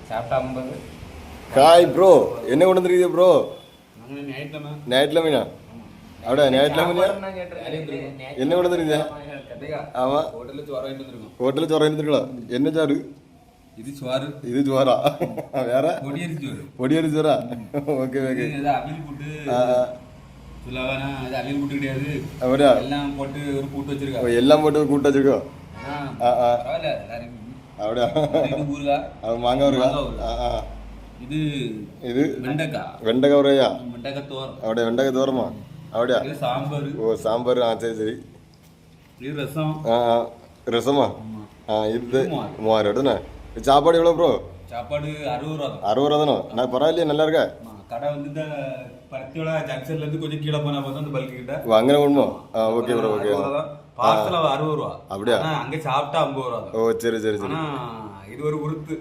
சாப்பிட்டா 50. Hi bro, என்ன கொண்டு வந்துருக்கீங்க ப்ரோ? ஞாயிற்றுக்கிழமையா? அப்படியா, ஞாயிற்றுக்கிழமையா என்ன கொண்டு வந்துருக்கீங்க? ஆமா, ஹோட்டலில் சோறு எடுத்துருக்கலாம். என்ன சாரு இது சோறு, இது சோறா? வேற பொடியரி சோறா? Okay okay. அவியல் கூட்டு சொல்லாதானா? அது அவியல் கூட்டு கிடையாது. அப்படியா? எல்லாம் போட்டு ஒரு கூட்டு வச்சிருக்கா. எல்லாம் போட்டு கூட்டு வச்சிருக்கோம். பரவாயில்ல. அப்படியா? இது ஊறுகாய், அது மாங்காய் ஊறுகாய். இது இது வெண்டைக்காய். வெண்டைக்காய் ஊறுகாயா? வெண்டைக்காய் தோரம். அப்படியா, வெண்டைக்காய் தோரமா? அப்படியா? இது சாம்பார். ஓ, சாம்பார். சரி சரி. இது ரசம். ரசமா? இது மூவாயிரம் எடுத்துண்ணே. சாப்பாடு எவ்வளோ ப்ரோ? சாப்பாடு 60 ரூபா. 60 ரூபா தானோ? நான் பரவாயில்லையே, நல்லா இருக்கா? கடை வந்து இந்த பருத்தியோட ஜங்ஷன்ல இருந்து கொஞ்சம் கீழே போனா பார்த்தா அந்த பல்க் கிட்ட அங்கே கொண்டுமோ? Okay bro, okay. பார்சல் 60 ரூபா. அப்படியா? அங்கே சாப்பிட்டா 50 ரூபா. ஓ, சரி சரி சரி. இது ஒரு உருத்து.